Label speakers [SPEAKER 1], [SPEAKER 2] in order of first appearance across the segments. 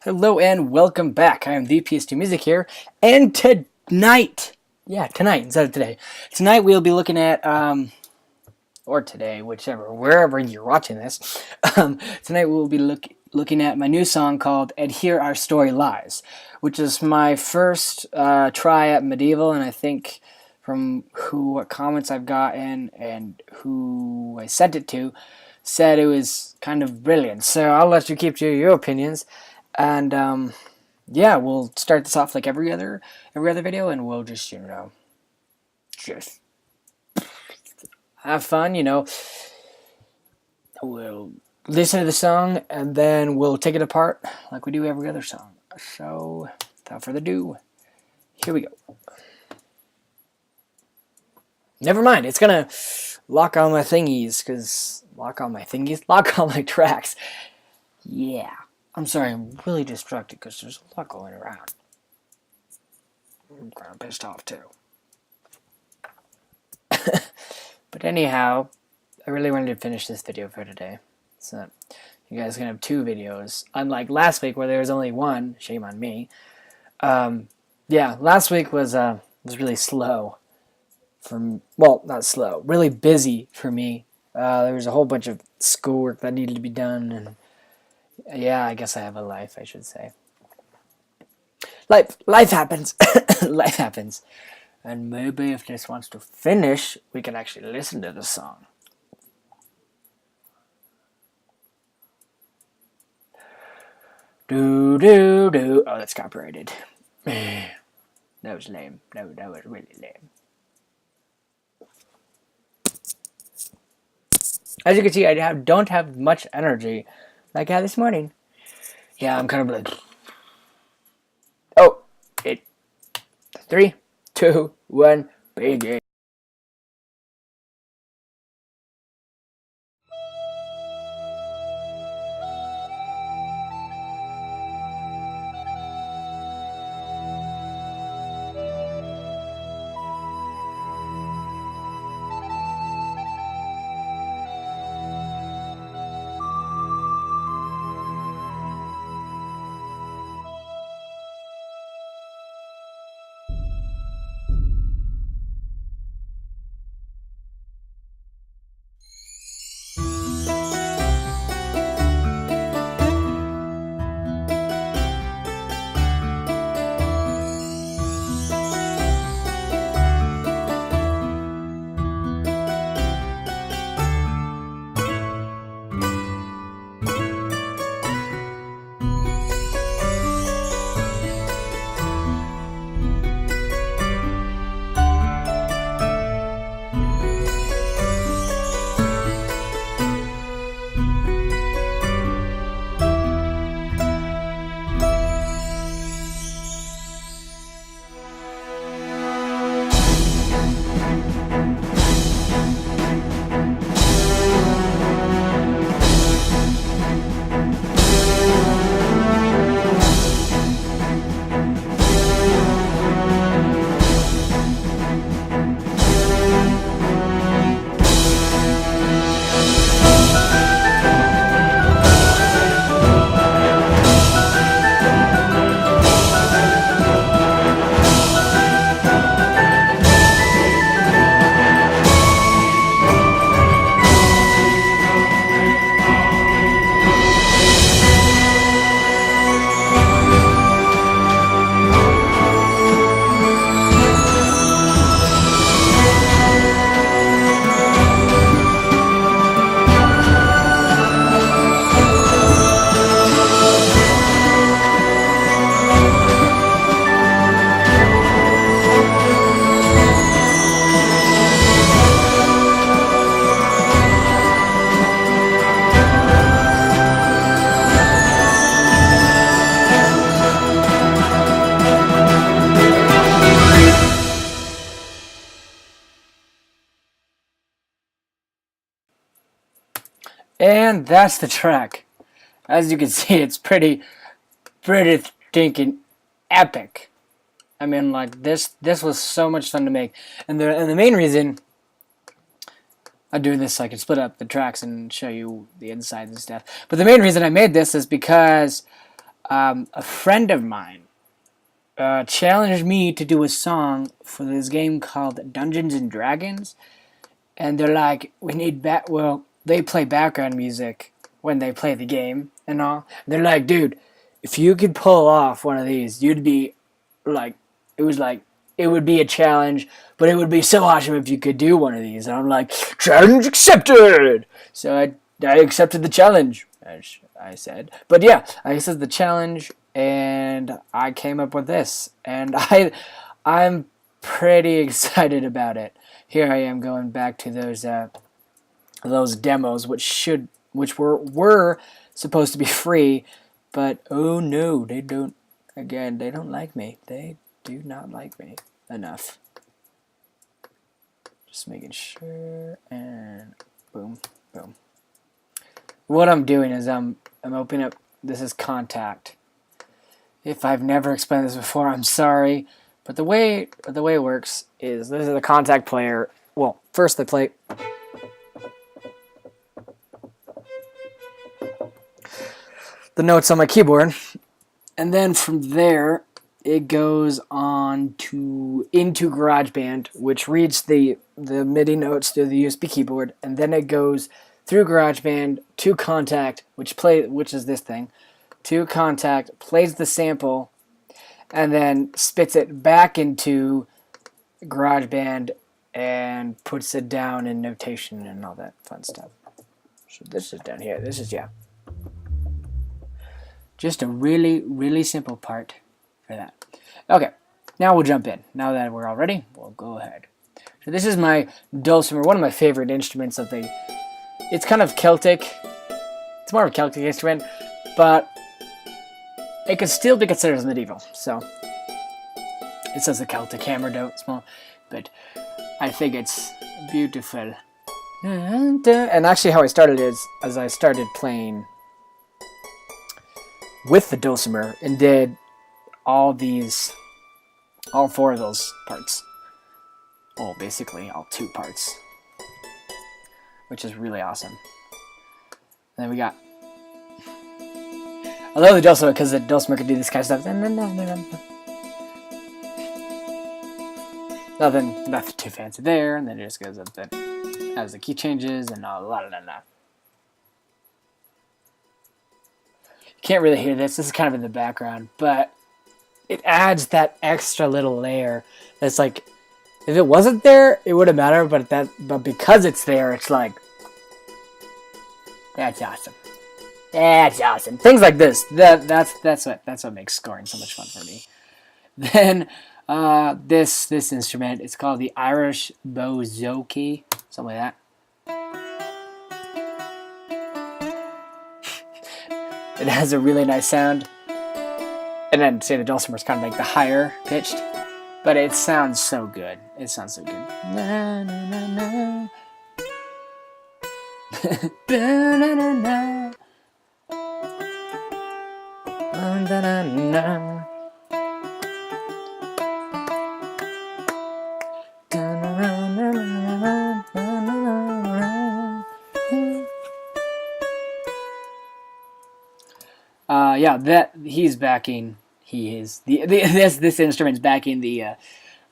[SPEAKER 1] Hello and welcome back. I am the PS2 Music here, and tonight, tonight instead of today, tonight we'll be looking at, or today, whichever, wherever you're watching this, tonight we'll be looking at my new song called "And Here Our Story Lies," which is my first try at medieval, and I think from what comments I've gotten and who I sent it to, said it was kind of brilliant. So I'll let you keep to your opinions. And yeah, we'll start this off like every other video, and we'll just just have fun. We'll listen to the song, and then we'll take it apart like we do every other song. So without further ado, here we go. Never mind, it's gonna lock all my thingies, lock all my tracks. Yeah. I'm sorry, I'm really distracted because there's a lot going around. I'm kind of pissed off too. But anyhow, I really wanted to finish this video for today. So you guys can have two videos. Unlike last week where there was only one. Shame on me. Yeah, last week was really slow. Not slow. Really busy for me. There was a whole bunch of schoolwork that needed to be done, and yeah, I guess I have a life, I should say. Life happens. Life happens. And maybe if this wants to finish, we can actually listen to the song. Do do do. Oh, that's copyrighted. That was lame. That was really lame. As you can see, I don't have much energy like I had this morning. Yeah, I'm kind of like... Oh! 3, 2, 1, begin. And that's the track. As you can see, it's pretty stinking epic. I mean, like, this was so much fun to make. And the main reason I do this so I can split up the tracks and show you the insides and stuff. But the main reason I made this is because a friend of mine challenged me to do a song for this game called Dungeons and Dragons, and they're like, we need they play background music when they play the game and all. They're like, dude, if you could pull off one of these, you'd be like, it would be a challenge, but it would be so awesome if you could do one of these. And I'm like, challenge accepted. So I accepted the challenge, as I said. But yeah, I accepted the challenge, and I came up with this, and I'm pretty excited about it. Here I am going back to those demos, which were supposed to be free, but oh no, they don't. Again, they don't like me. They do not like me enough. Just making sure, and boom, boom. What I'm doing is I'm opening up. This is Contact. If I've never explained this before, I'm sorry. But the way it works is this is the Contact player. Well, first I play. The notes on my keyboard, and then from there it goes on into GarageBand, which reads the MIDI notes through the USB keyboard, and then it goes through GarageBand to Contact, which is this thing, to Contact, plays the sample, and then spits it back into GarageBand and puts it down in notation and all that fun stuff. So this is down here. This is just a really, really simple part for that. Okay, now we'll jump in. Now that we're all ready, we'll go ahead. So this is my dulcimer, one of my favorite instruments of the... It's kind of Celtic. It's more of a Celtic instrument, but it could still be considered as medieval. So it says a Celtic hammer, don't small, but I think it's beautiful. And actually how I started is, as I started playing with the dulcimer and did all four of those parts. Well, basically all 2 parts, which is really awesome. And then we got, I love the dulcimer because the dulcimer can do this kind of stuff. Nothing too fancy there, and then it just goes up there as the key changes and all la la la. You can't really hear this. This is kind of in the background, but it adds that extra little layer. That's like, if it wasn't there, it wouldn't matter. But because it's there, it's like, that's awesome. That's awesome. Things like this. That's what makes scoring so much fun for me. Then this instrument, it's called the Irish bouzouki, something like that. It has a really nice sound. And then, say the dulcimer is kind of like the higher pitched, but it sounds so good. It sounds so good. Na, na, na, na. Na, na, na. Na, na, na. Yeah, that he's backing. He is this instrument's backing the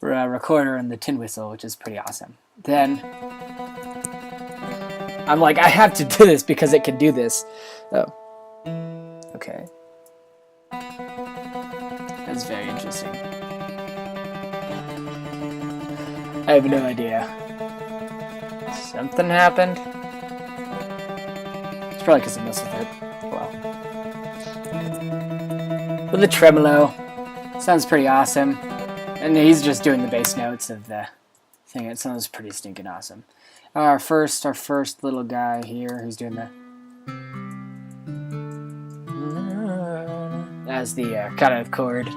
[SPEAKER 1] recorder and the tin whistle, which is pretty awesome. Then I'm like, I have to do this because it can do this. Oh, okay, that's very interesting. I have no idea. Something happened. It's probably because I messed with it. Well. With the tremolo, sounds pretty awesome, and he's just doing the bass notes of the thing. It sounds pretty stinking awesome. Our first little guy here who's doing the as the kind of chord.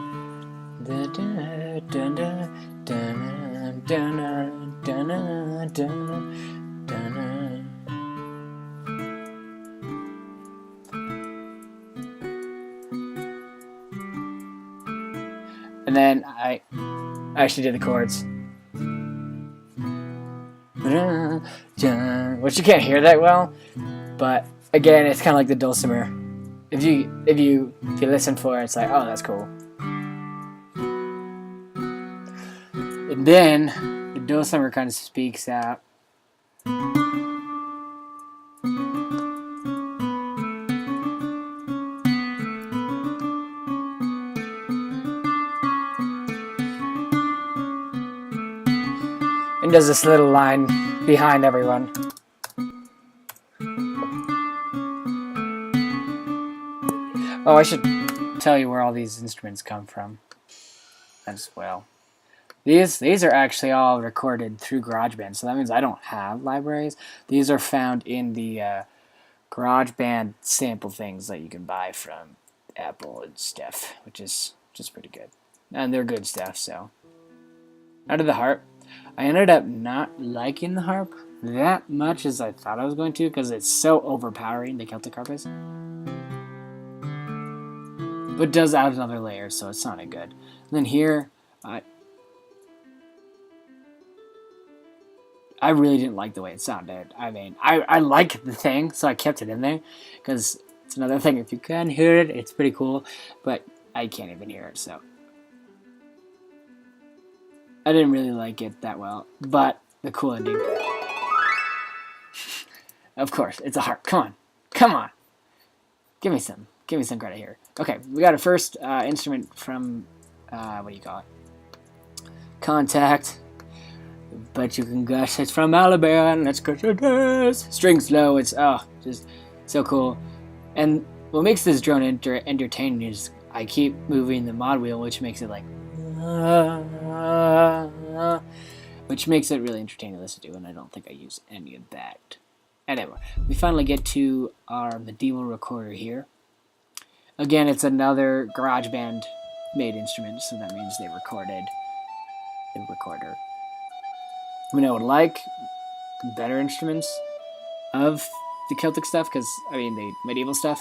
[SPEAKER 1] And then I actually did the chords. Which you can't hear that well, but again, it's kind of like the dulcimer. if you listen for it, it's like, oh, that's cool. And then the dulcimer kind of speaks out. And does this little line behind everyone. Oh, I should tell you where all these instruments come from as well. These are actually all recorded through GarageBand, so that means I don't have libraries. These are found in the GarageBand sample things that you can buy from Apple and stuff, which is just pretty good. And they're good stuff, so. Out of the harp, I ended up not liking the harp that much as I thought I was going to, because it's so overpowering, the Celtic harp is. But it does add another layer, so it sounded good. And then here, I really didn't like the way it sounded. I mean, I like the thing, so I kept it in there, because it's another thing. If you can hear it, it's pretty cool, but I can't even hear it, so. I didn't really like it that well, but the cool ending. Of course, it's a harp. Come on. Give me some credit here. Okay, we got a first instrument from, what do you call it? Contact. But you can guess it's from Alabama, and let's go to this. Strings low, it's, just so cool. And what makes this drone entertaining is I keep moving the mod wheel, which makes it like, which makes it really entertaining to listen to, and I don't think I use any of that. Anyway, we finally get to our medieval recorder here. Again, it's another GarageBand made instrument, so that means they recorded the recorder. I mean, I would like better instruments of the Celtic stuff, because I mean the medieval stuff,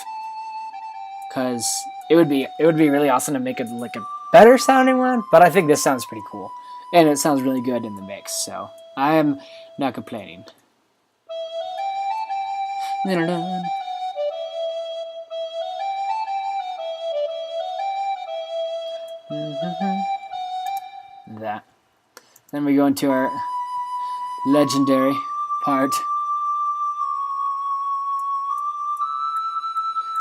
[SPEAKER 1] because it would be really awesome to make it like a better sounding one. But I think this sounds pretty cool, and it sounds really good in the mix, so I am not complaining. That. Then we go into our legendary part.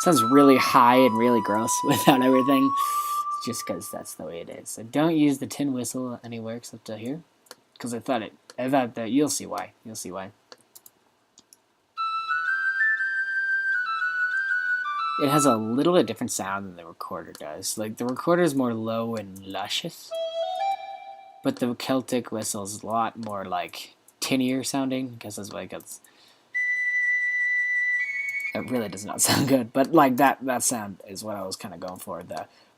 [SPEAKER 1] Sounds really high and really gross without everything, just because that's the way it is. So don't use the tin whistle anywhere except to here, because I thought that you'll see why. You'll see why. It has a little bit different sound than the recorder does. Like, the recorder is more low and luscious, but the Celtic whistle is a lot more like tinier sounding, because that's why it gets. It really does not sound good, but like that sound is what I was kind of going for,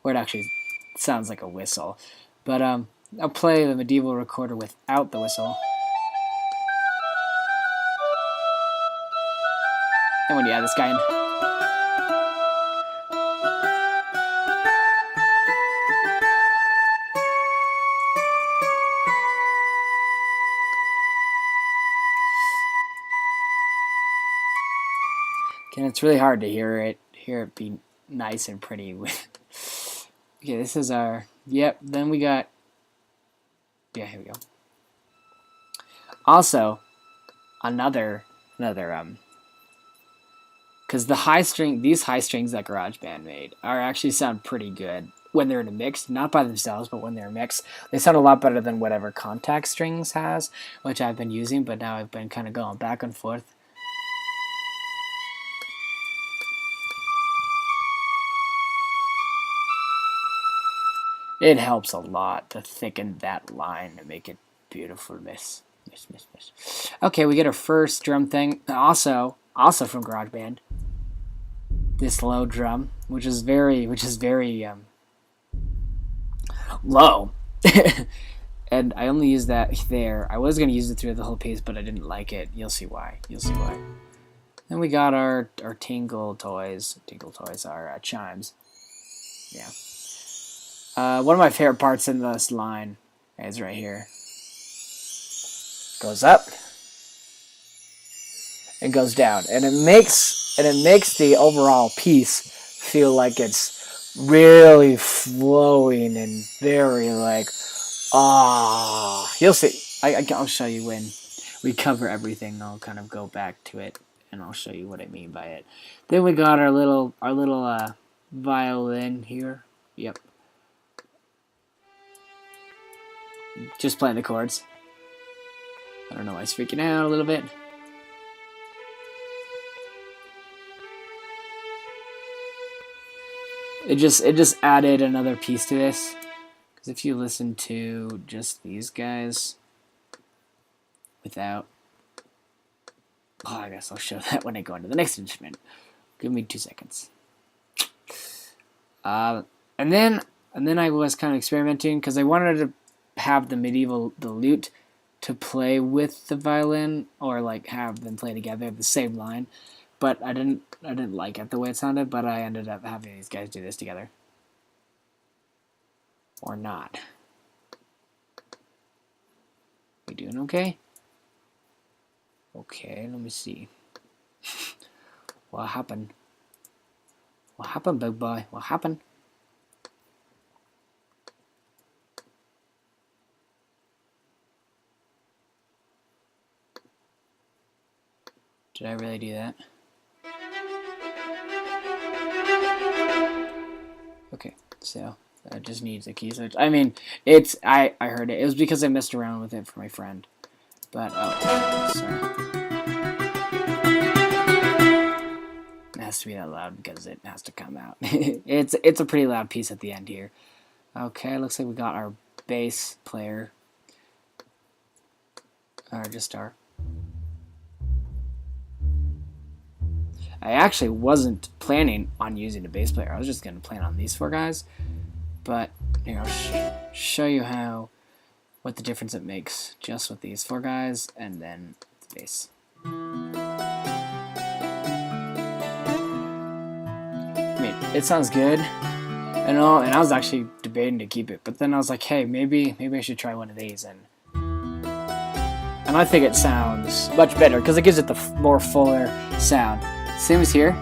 [SPEAKER 1] where it actually sounds like a whistle. But I'll play the medieval recorder without the whistle. And when you add this guy in. And it's really hard to hear it be nice and pretty. Okay, this is our, then we got, here we go. Also, another, because these high strings that GarageBand made actually sound pretty good when they're in a mix, not by themselves, but when they're mixed. They sound a lot better than whatever Contact Strings has, which I've been using, but now I've been kind of going back and forth. It helps a lot to thicken that line and make it beautiful. Miss. Okay, we get our first drum thing. Also from GarageBand. This low drum, which is very low. And I only use that there. I was gonna use it through the whole piece, but I didn't like it. You'll see why. Then we got our Tingle toys. Tingle toys are chimes. Yeah. One of my favorite parts in this line is right here. Goes up and goes down, and it makes the overall piece feel like it's really flowing and very like, you'll see. I'll show you when we cover everything. I'll kind of go back to it and I'll show you what I mean by it. Then we got our little violin here. Yep. Just playing the chords. I don't know why it's freaking out a little bit. It just added another piece to this. Because if you listen to just these guys without... Oh, I guess I'll show that when I go into the next instrument. Give me 2 seconds. And then I was kind of experimenting because I wanted to have the lute to play with the violin, or like have them play together the same line, but I didn't like it the way it sounded, but I ended up having these guys do this together. Or not. We doing okay? Okay, let me see. What happened? What happened, big boy? What happened? Did I really do that? Okay, so that just needs a key switch. I mean, I heard it. It was because I messed around with it for my friend. But oh, sorry. It has to be that loud because it has to come out. It's a pretty loud piece at the end here. Okay, looks like we got our bass player. Or just our... I actually wasn't planning on using a bass player. I was just going to plan on these 4 guys. But here, I'll show you what the difference it makes just with these 4 guys and then the bass. I mean, it sounds good and all, and I was actually debating to keep it, but then I was like, hey, maybe I should try one of these, and I think it sounds much better because it gives it the more fuller sound. Same as here.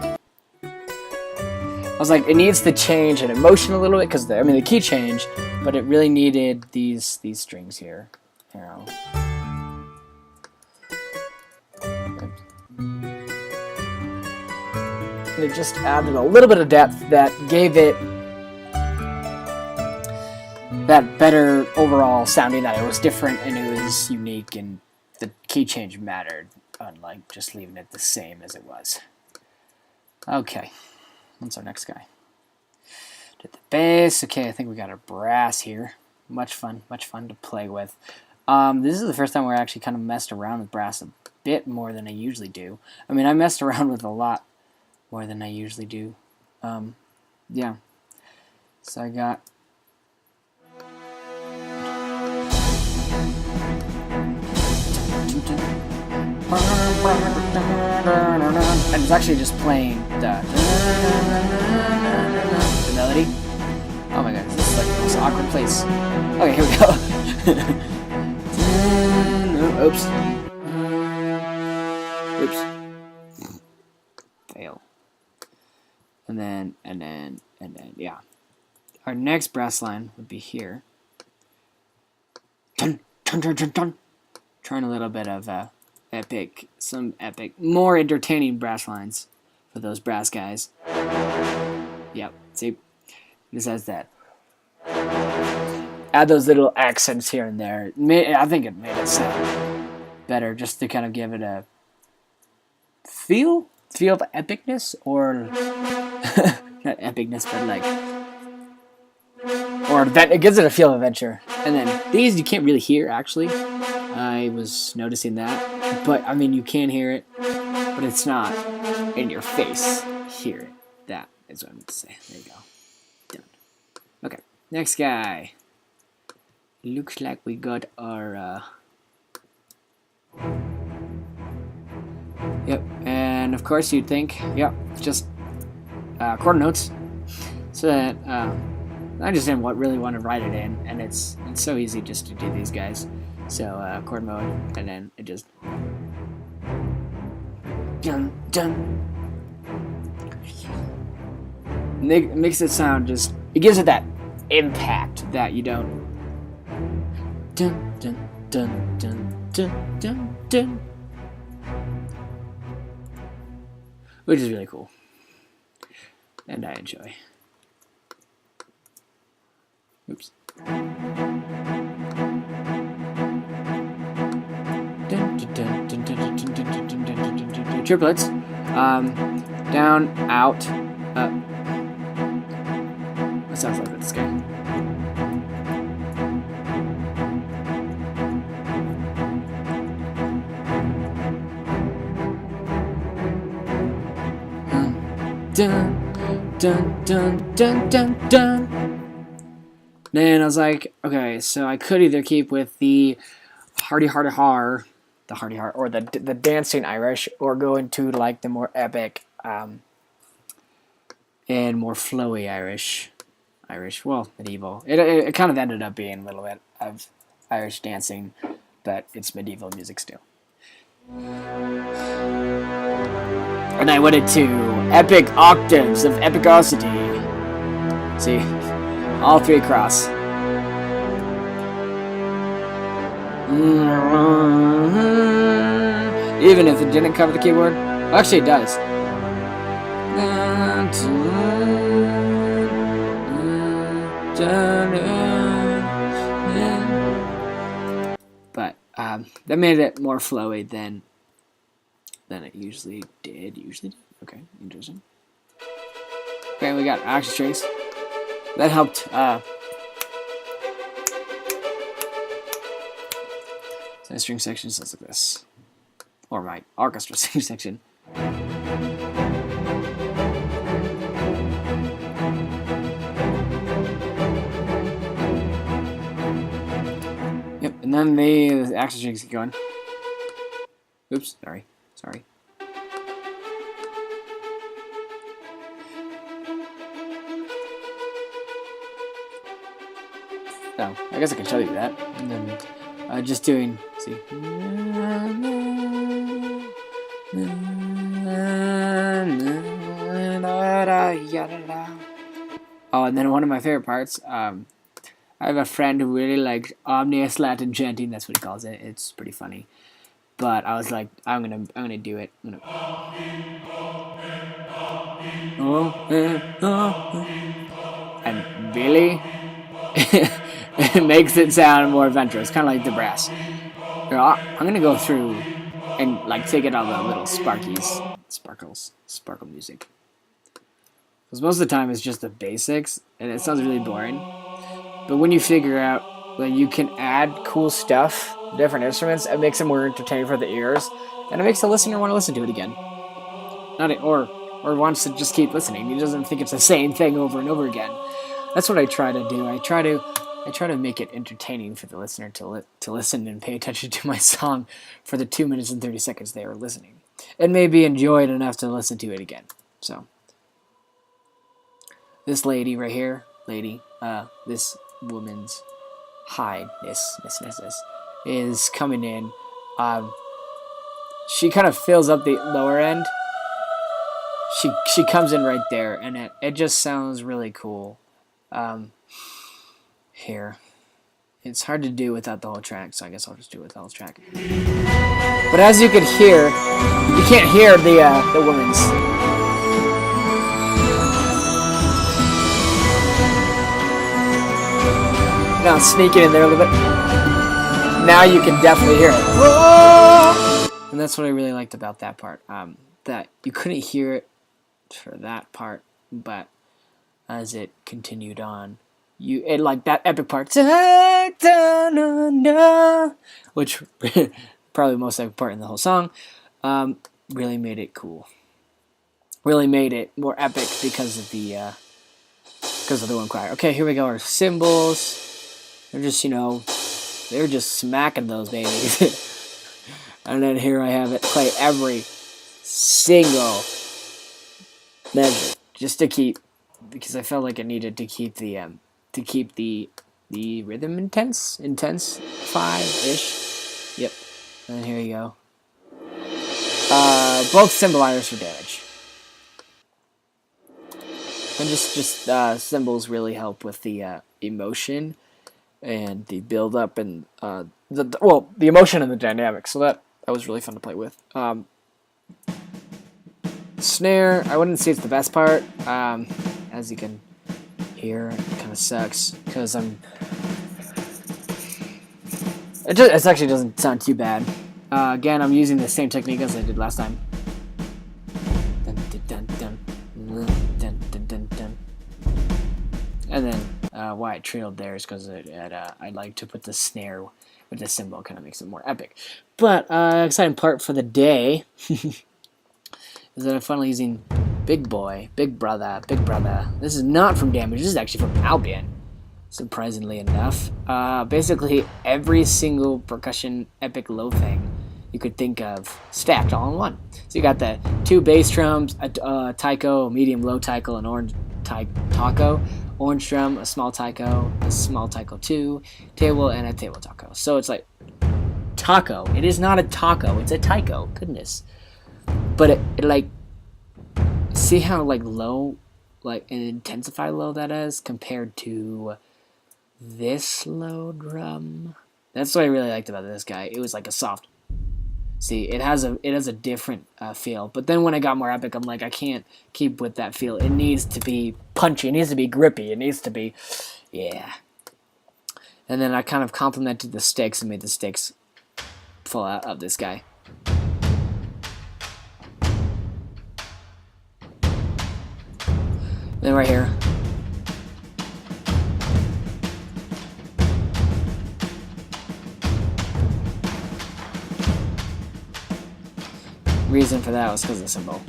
[SPEAKER 1] I was like, it needs to change in emotion a little bit because the key changed, but it really needed these strings here. Here, and it just added a little bit of depth that gave it that better overall sounding, that it was different and it was unique and the key change mattered, unlike just leaving it the same as it was. Okay, what's our next guy? Did the bass. Okay, I think we got our brass here. Much fun to play with. This is the first time we're actually kind of messed around with brass a bit more than I usually do. I mean, I messed around with a lot more than I usually do. Yeah. So I got... And it's actually just playing the melody. Oh my god, this is like the most awkward place. Okay, here we go. Oops. Oops. Fail. And then, yeah. Our next brass line would be here. Dun, dun, dun, dun, dun. Trying a little bit of some epic, more entertaining brass lines for those brass guys. Yep, see? This has that. Add those little accents here and there. I think it made it sound better just to kind of give it a feel of epicness, or not epicness, but like, or that it gives it a feel of adventure. And then these you can't really hear actually. I was noticing that, but I mean you can hear it, but it's not in your face. Hear it. That is what I meant to say. There you go. Done. Okay, next guy. Looks like we got our yep, and of course you'd think, yep, just quarter notes, so that I just didn't really want to write it in, and it's so easy just to do these guys. So chord mode, and then it just dun dun. makes it sound just. It gives it that impact that you don't. Dun dun dun dun dun dun dun. Which is really cool, and I enjoy. Oops. Triplets. Down, out, up. That sounds like this guy. Dun, dun, dun, dun, dun, dun. And I was like, okay, so I could either keep with the hearty har, the hearty heart, or the dancing Irish, or go into like the more epic and more flowy Irish, well, medieval. It kind of ended up being a little bit of Irish dancing, but it's medieval music still. And I went into epic octaves of epicosity. See, all three across. Even if it didn't cover the keyboard, actually it does. But that made it more flowy than it usually did. Okay, interesting. Okay, we got action strings. That helped. So my string section sounds like this, or my orchestra string section. Yep, and then the action strings keep going. Oops, sorry. Oh, I guess I can show you that. And then just doing, see. Oh, and then one of my favorite parts, I have a friend who really likes omnius Latin chanting. That's what he calls it. It's pretty funny. But I was like, I'm gonna do it. And Billy, it makes it sound more adventurous, kind of like the brass. I'm gonna go through and like take it all the little sparkle music. Because most of the time it's just the basics, and it sounds really boring. But when you figure out that you can add cool stuff, different instruments, it makes it more entertaining for the ears, and it makes the listener want to listen to it again. Or wants to just keep listening. He doesn't think it's the same thing over and over again. That's what I try to do. I try to make it entertaining for the listener to listen and pay attention to my song for the 2 minutes and 30 seconds they were listening, and maybe enjoy it enough to listen to it again. So this lady right here, this woman's highness is coming in. She kind of fills up the lower end. She comes in right there, and it just sounds really cool. Here, it's hard to do without the whole track, so I guess I'll just do it with the whole track. But as you can hear, you can't hear the woman's. Now sneaking in there a little bit. Now you can definitely hear it. Whoa! And that's what I really liked about that part. That you couldn't hear it for that part, but as it continued on, it like that epic part, which probably the most epic part in the whole song, really made it cool. Really made it more epic because of the one choir. Okay, here we go. Our cymbals. They're just they're just smacking those babies. And then here I have it play every single measure just to keep, because I felt like I needed to keep the rhythm intense 5-ish. Yep. And here you go. Both cymbal wires for damage. And just cymbals really help with the emotion and the build up and the emotion and the dynamics. So that was really fun to play with. Snare, I wouldn't say it's the best part. As you can hear, it kind of sucks because it actually doesn't sound too bad. Again, I'm using the same technique as I did last time. And then why it trailed there is because I like to put the snare with the cymbal, kind of makes it more epic. But exciting part for the day is that I'm finally using Big Boy, Big Brother, Big Brother. This is not from Damage, this is actually from Albion, surprisingly enough. Basically, every single percussion epic low thing you could think of stacked all in one. So you got the 2 bass drums, a taiko, a medium low taiko, an orange taco, orange drum, a small taiko 2, table, and a table taco. So it's like taco. It is not a taco, it's a taiko. Goodness. But it like, see how like low, like an intensified low that is compared to this low drum. That's what I really liked about this guy. It was like a soft. See, it has a different feel. But then when I got more epic, I'm like, I can't keep with that feel. It needs to be punchy. It needs to be grippy. It needs to be, yeah. And then I kind of complemented the sticks and made the sticks full out of this guy. Then right here. Reason for that was because of the cymbal.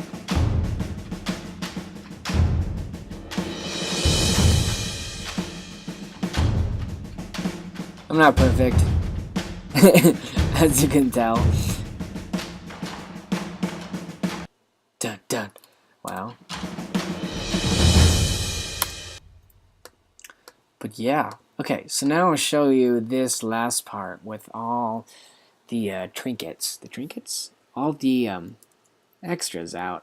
[SPEAKER 1] I'm not perfect, as you can tell. Dun dun. Wow. But yeah. Okay, so now I'll show you this last part with all the trinkets. The trinkets? All the extras out.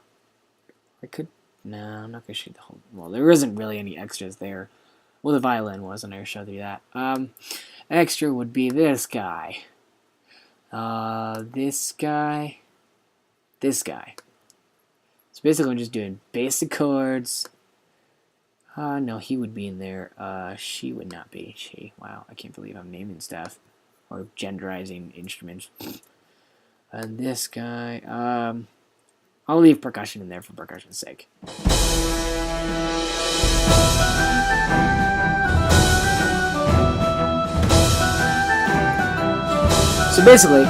[SPEAKER 1] No, I'm not gonna shoot the whole. Well, there isn't really any extras there. Well, the violin was, and I showed you that. Extra would be this guy. This guy. This guy. So basically, I'm just doing basic chords. No, he would be in there. She would not be. She. Wow, I can't believe I'm naming stuff or genderizing instruments. And this guy, I'll leave percussion in there for percussion's sake. So basically,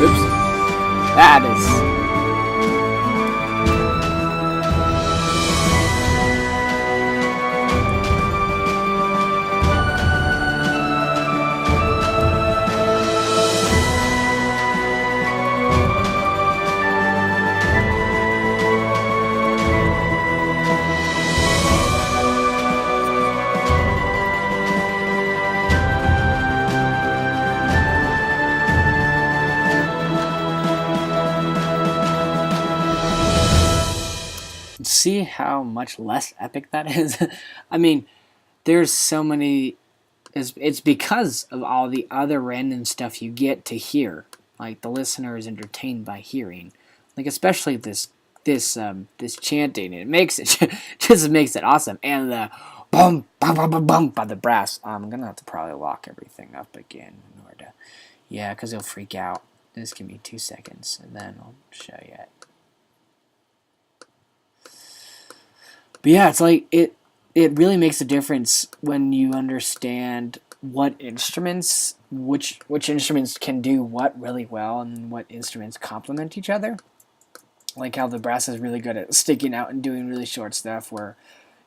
[SPEAKER 1] oops, that is. See how much less epic that is? I mean, there's so many. It's because of all the other random stuff you get to hear. Like the listener is entertained by hearing, like especially this chanting. It makes it just makes it awesome. And the boom, bum, bum, bum, bum by the brass. I'm gonna have to probably lock everything up again in order to, yeah, because he'll freak out. Just give me 2 seconds, and then I'll show you it. But yeah, it's like it really makes a difference when you understand what instruments, which instruments can do what really well, and what instruments complement each other. Like how the brass is really good at sticking out and doing really short stuff, where,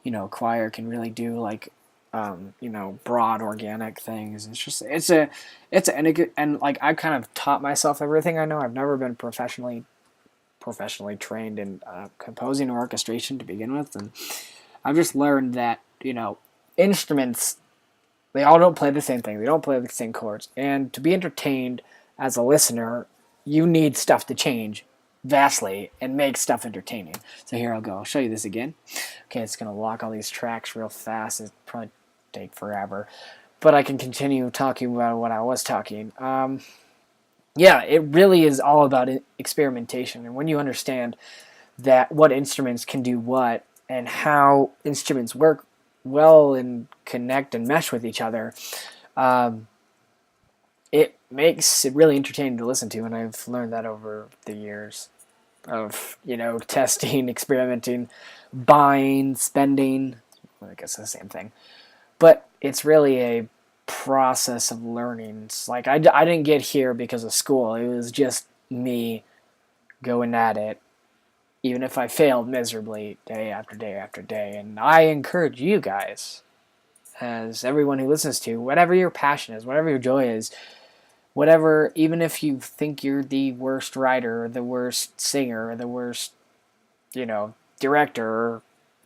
[SPEAKER 1] you know, choir can really do like, you know, broad organic things. It's just and like I kind of taught myself everything I know. I've never been professionally trained in composing or orchestration to begin with, and I've just learned that, you know, instruments, they all don't play the same thing. They don't play the same chords. And to be entertained as a listener, you need stuff to change vastly and make stuff entertaining. So here I'll go. I'll show you this again. Okay, it's going to lock all these tracks real fast. It'll probably take forever. But I can continue talking about what I was talking. Yeah, it really is all about experimentation. And when you understand that what instruments can do what and how instruments work well and connect and mesh with each other, it makes it really entertaining to listen to. And I've learned that over the years of, testing, experimenting, buying, spending. I guess it's the same thing. But it's really a process of learning. It's like I didn't get here because of school. It was just me going at it, even if I failed miserably day after day after day. And I encourage you guys, as everyone who listens to, whatever your passion is, whatever your joy is, whatever, even if you think you're the worst writer or the worst singer or the worst, director, or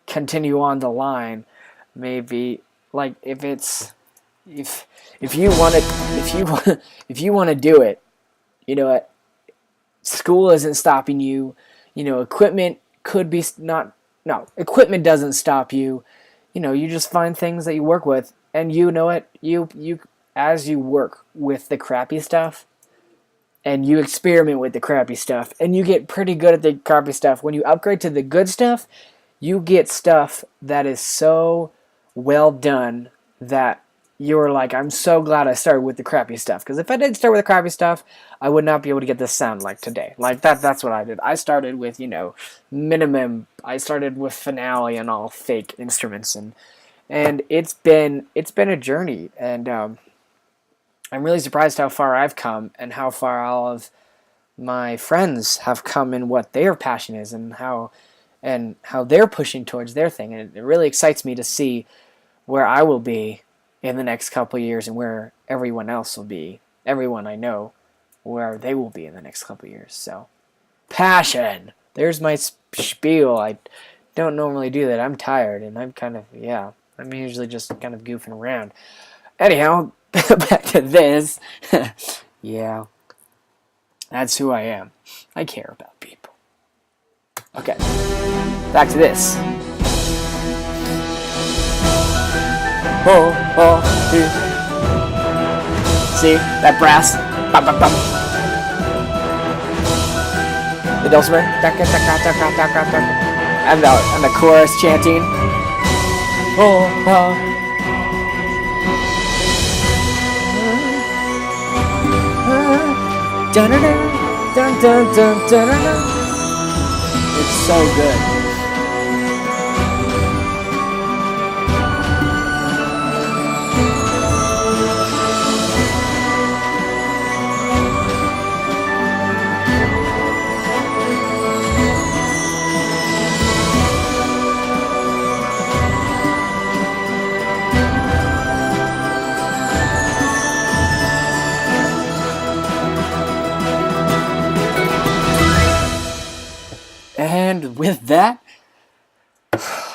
[SPEAKER 1] continue on the line, maybe, like, if you want to do it, what, school isn't stopping you. Equipment could be equipment doesn't stop you. You just find things that you work with, and you know what, you as you work with the crappy stuff and you experiment with the crappy stuff and you get pretty good at the crappy stuff, when you upgrade to the good stuff, you get stuff that is so well done that you're like, I'm so glad I started with the crappy stuff. Because if I didn't start with the crappy stuff, I would not be able to get this sound like today. Like that's what I did. I started with, minimum. I started with finale and all fake instruments, and it's been a journey. And I'm really surprised how far I've come and how far all of my friends have come in what their passion is and how they're pushing towards their thing. And it really excites me to see where I will be in the next couple of years and where everyone else will be, everyone I know, where they will be in the next couple of years. So, passion. There's my spiel. I don't normally do that. I'm tired, and I'm I'm usually just kind of goofing around. Anyhow, back to this. Yeah, that's who I am. I care about people. Okay, back to this. See that brass? Bum, bum, bum. The dulcimer, and the chorus chanting. It's so good. And with that,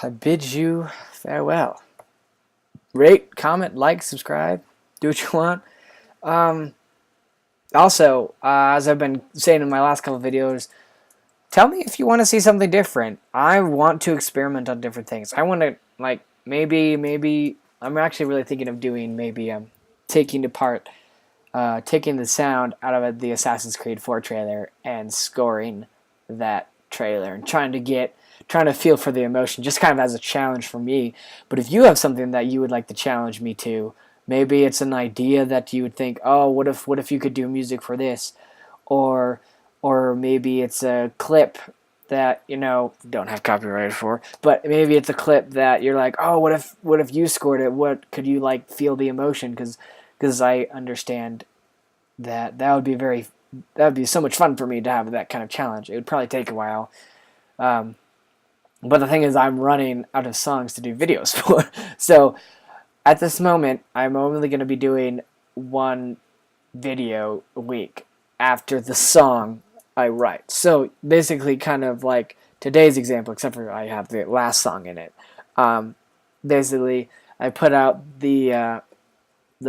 [SPEAKER 1] I bid you farewell. Rate, comment, like, subscribe, do what you want. Also, as I've been saying in my last couple of videos, tell me if you want to see something different. I want to experiment on different things. I want to, maybe, I'm actually really thinking of doing taking the sound out of the Assassin's Creed 4 trailer and scoring that trailer and trying to feel for the emotion, just kind of as a challenge for me. But if you have something that you would like to challenge me to, maybe it's an idea that you would think, oh, what if you could do music for this, or maybe it's a clip that don't have copyright for, but maybe it's a clip that you're like, oh, what if you scored it? What could you feel the emotion? Because I understand that would be so much fun for me to have that kind of challenge. It would probably take a while. But the thing is, I'm running out of songs to do videos for. So at this moment, I'm only going to be doing one video a week after the song I write. So basically kind of like today's example, except for I have the last song in it. Basically, I put out the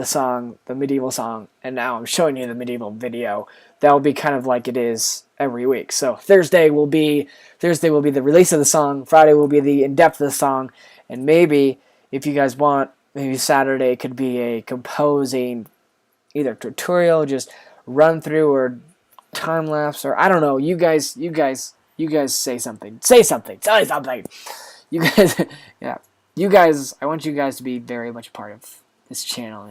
[SPEAKER 1] song, the medieval song, and now I'm showing you the medieval video. That'll be kind of like it is every week. So Thursday will be the release of the song. Friday will be the in-depth of the song, and maybe if you guys want, maybe Saturday could be a composing either tutorial, just run through, or time lapse, or I don't know. You guys say something. Say something. Say something. You guys, yeah. You guys, I want you guys to be very much part of this channel,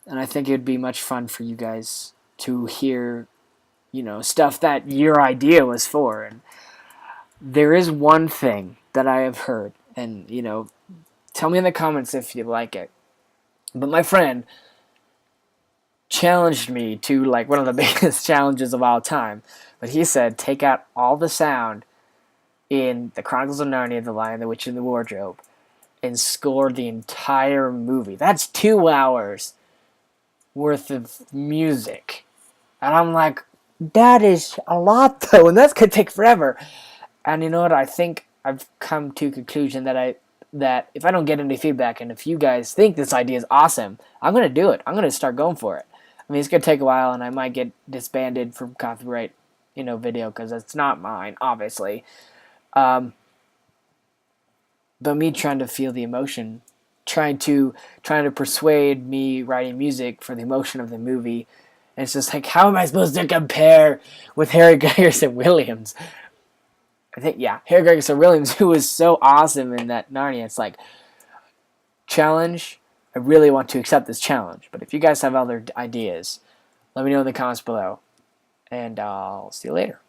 [SPEAKER 1] and I think it'd be much fun for you guys to hear, stuff that your idea was for. And there is one thing that I have heard, and tell me in the comments if you like it. But my friend challenged me to like one of the biggest challenges of all time. But he said, take out all the sound in The Chronicles of Narnia, The Lion, the Witch, and the Wardrobe, and score the entire movie. That's 2 hours worth of music. And I'm like, that is a lot though, and that's gonna take forever. And you know what? I think I've come to a conclusion that if I don't get any feedback, and if you guys think this idea is awesome, I'm gonna do it. I'm gonna start going for it. I mean, it's gonna take a while, and I might get disbanded from copyright, video, because it's not mine, obviously. But me trying to feel the emotion, trying to persuade me writing music for the emotion of the movie. And it's just like, how am I supposed to compare with Harry Gregerson Williams? I think, yeah, Harry Gregerson Williams, who was so awesome in that Narnia. It's like, challenge. I really want to accept this challenge. But if you guys have other ideas, let me know in the comments below. And I'll see you later.